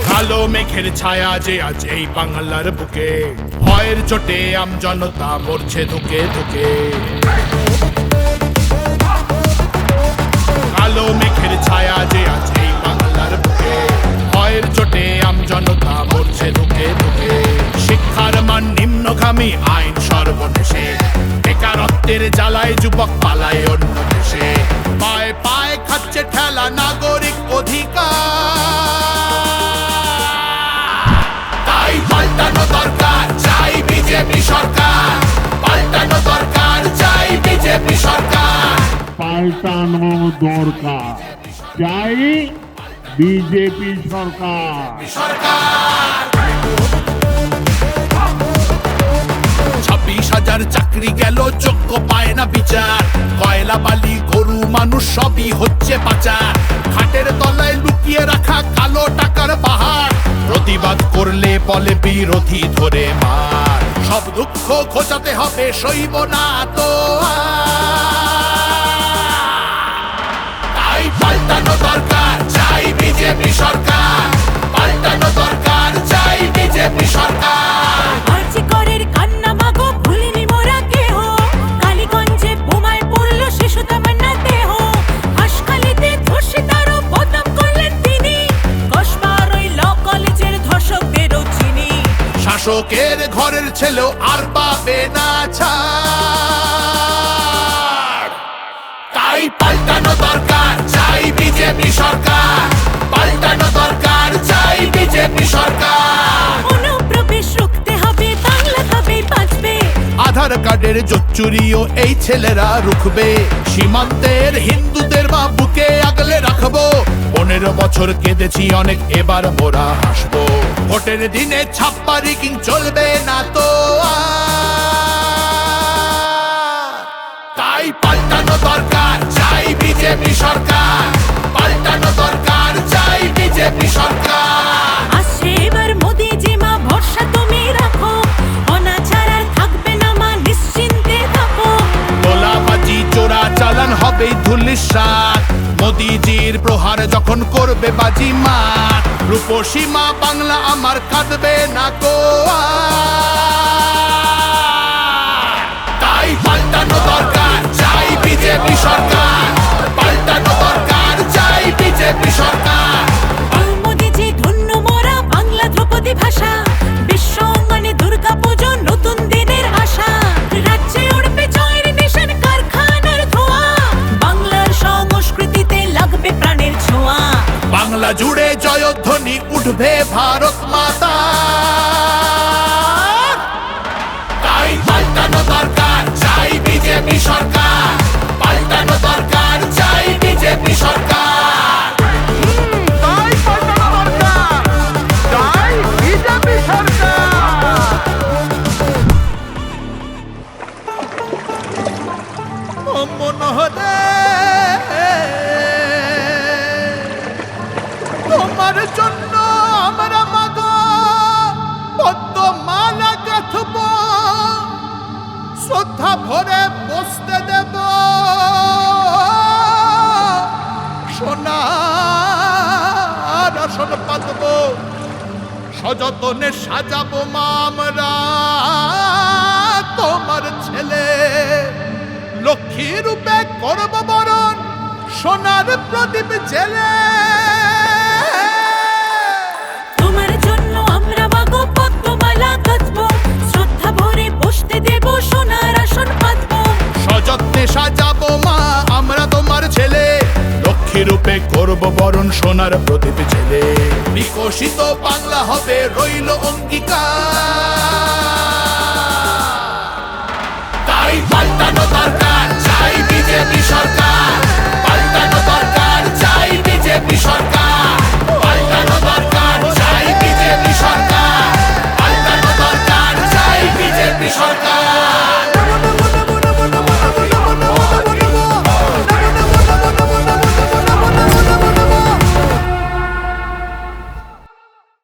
কালো মেঘের ছায়া যে আজ এই বাংলার বুকে, ভয়ের চোটে আমজনতা মরছে ধুকে ধুকে। কালো মেঘের ছায়া যে আজ এই বাংলার বুকে, ভয়ের চোটে আমজনতা মরছে ধুকে ধুকে। শিক্ষার মান নিম্নগামী, আইন সর্বনেশে, বেকারত্বের জ্বালায় যুবক পালায় অন্য দেশে। পায়ে পায়ে খাচ্ছে ঠেলা নাগরিক অধিকার, তাই পাল্টানো দরকার, চাই বিজেপি সরকার। পাল্টানো দরকার, চাই বিজেপি সরকার। পাল্টানো দরকার, চাই বিজেপি সরকার। 26,000 চাকরি গেল, যোগ্য পায় না বিচার। কয়লা বালি গরু মানুষ সবই হচ্ছে পাচার। খাটের তলায় লুকিয়ে রাখা কালো টাকার পাহাড়, প্রতিবাদ করলে বলে বিরোধী ধরে মার। সব দুঃখ ঘোচাতে হবে, সইব না তো তাই পাল্টানো দরকার, চাই বিজেপি সরকার। পাল্টানো দরকার, চাই বিজেপি সরকার। আর্যিকরের কান্না মাগো ভুলিনি মোরা কেহ, কালীগঞ্জে বোমায় পড়ল শিশু তামান্না দেহ। হাসখালিতে ধর্ষিতারও বদনাম করলেন তিনি, কসবার ওই ল কলেজের ধর্ষকদেরও চিনি। শাসকের ঘরের ছেলেও আর পাবে না ছাড়, তাই পাল্টানো দরকার, চাই বিজেপি সরকার। পাল্টানো দরকার, চাই বিজেপি সরকার। অনুপ্রবেশ রুখতে হবে, বাংলা তবেই বাঁচবে। আধার কার্ডের জোচ্চুরিও এই ছেলেরা রুখবে। সীমান্তের হিন্দুদের মা বুকে আগলে রাখবো। 15 বছর কেঁদেছি অনেক, এবার মোরা হাসবো। ভোটের দিনে ছাপ্পা রিগিং চলবে না তো আর। তাই পাল্টানো দরকার, চাই বিজেপি সরকার। পাল্টানো দরকার, চাই বিজেপি সরকার। আসছে এবার মোদিজি মা, ভরসা তুমি রাখো। অনাচার আর থাকবে না মা, নিশ্চিন্তে থাকো। গোলাবাজি চোরা চালান হবে ধুলিসাৎ, মোদিজির প্রহার যখন করবে বাজি মা। রূপসী মা বাংলা আমার কাঁদবে না কো আর। তাই পাল্টানো দরকার, চাই বিজেপি সরকার। পাল্টানো দরকার, চাই বিজেপি সরকার। মোদিজি ধন্য মোরা, বাংলা ধ্রুপদী ভাষা। বিশ্ব অঙ্গনে দুর্গা পুজো, নতুন দিনের আশা। রাজ্যে উড়বে জয়ের নিশান, কারখানার ধোঁয়া। বাংলার সংস্কৃতিতে লাগবে প্রাণের ছোঁয়া। বাংলা জুড়ে জয়ধ্বনি উঠবে ভারত মাতা, তাই পাল্টানো দরকার, চাই বিজেপি সরকার। পাল্টানো দরকার, চাই বিজেপি সরকার। তাই পাল্টানো দরকার, চাই বিজেপি সরকার। ও মনোহরে, তোমার জন্য আমরা মাগো পদ্মমালা গাঁথব, শ্রদ্ধা ভরে বসতে দেব। সোনার আসন পাতব, সযতনে সাজাবো মা আমরা তোমার ছেলে। লক্ষ্মী রূপে করব বরণ, সোনার প্রদীপ জেলে। তোমার জন্য আমরা মাগো পদ্মমালা গাঁথবো, শ্রদ্ধা ভরে বসতে দেব, সোনার আসন পাতবো। সযত্নে সাজাবো মা আমরা তোমার ছেলে, লক্ষ্মী রূপে করব বরণ, সোনার প্রদীপ জেলে। বিকশিত বাংলা হবে রইল অঙ্গীকার, তাই পাল্টানো দরকার, চাই বিজেপি সরকার।